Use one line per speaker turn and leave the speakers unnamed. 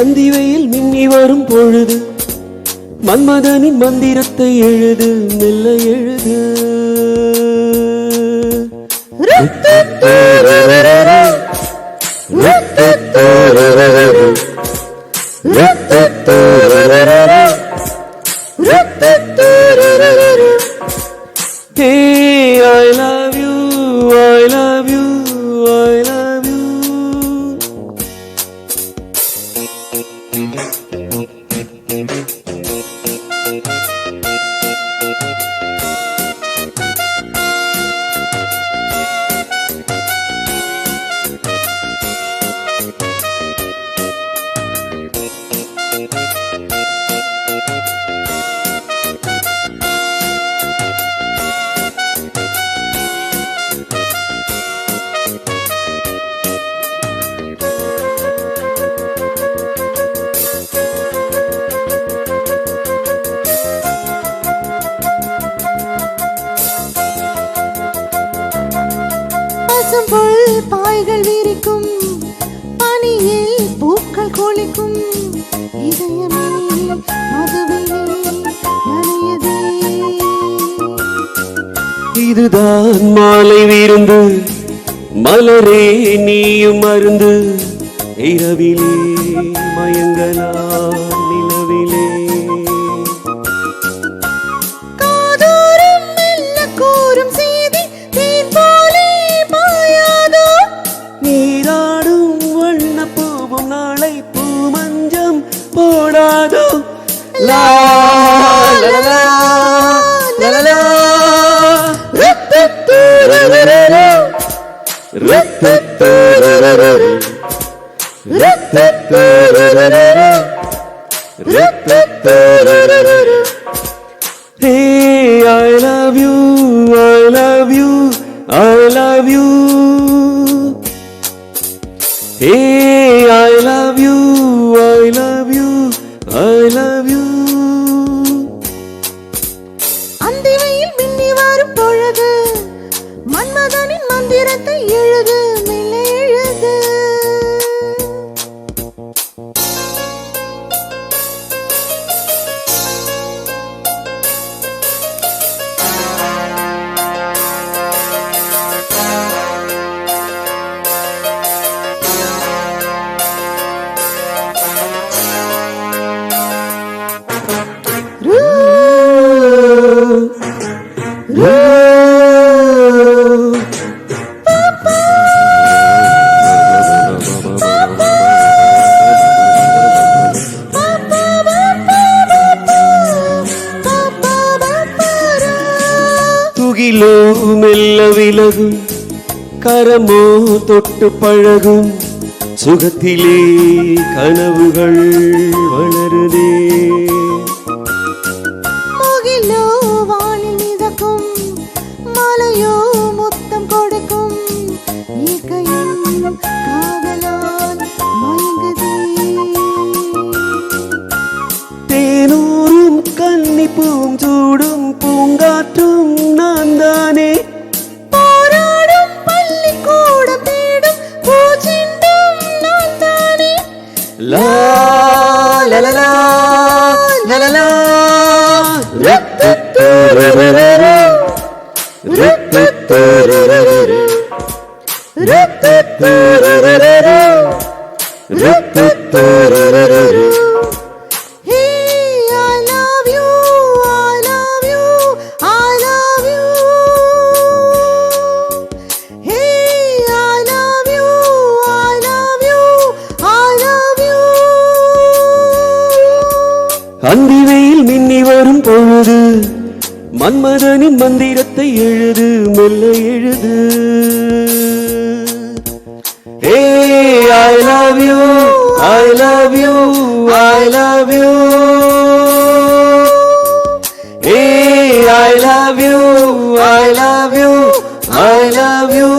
அந்திவையில் மின்னி வரும் பொழுது மன்மதனின் மந்திரத்தை எழுது, மெல்ல எழுது. Hey, I love you, I love you, I love you.
பாய்கள் விரிக்கும் பனியில் பூக்கள் கொளிக்கும் இதயமே மதுவிலே நனையதே.
இதுதான் மாலை விருந்து, மலரே நீயும் மருந்து, இரவிலே மயங்கலாம் நிலவிலே.
காதோறும் மெல்ல கூறும் செய்தி தேன் போலே பாயாதோ.
நீராடும் வண்ண பூவும் நாளை பூமஞ்சம் போடாதோ. லா லா லா லா லா லா. Hey, I love you, I love you, I love you. Hey, I love you, I love you, I love you.
அந்திவையில் மின்னி வரும் பொழுது மன்மதனின் மந்திரத்தை எழுது, மெல்ல எழுது.
துகிலோ மெல்ல விலகும், கரமோ தொட்டு பழகும், சுகத்திலே கனவுகள் வளருதே.
முகிலோ வானில் மிதக்கும், மலையோ முத்தம் கொடுக்கும், இயற்கையும் காதலால் மயங்குதே.
தேனூரும் கன்னி பூஞ்சூடும் பூங்காற்றும் நான் தானே.
போராடும் பள்ளிக்கூடம் தேடும் பூச்செண்டும் நான் தானே.
லா லா லா லா லா லா லா.
Hey, I love you, I love you, I love you. Hey, I love you, I love you, I love you.
அந்திவையில் மின்னி வரும் பொழுது மன்மதனின் மந்திரத்தை எழுது, மெல்ல எழுது. Hey, I love you, I love you, I love you. Hey, I love you, I love you, I love you.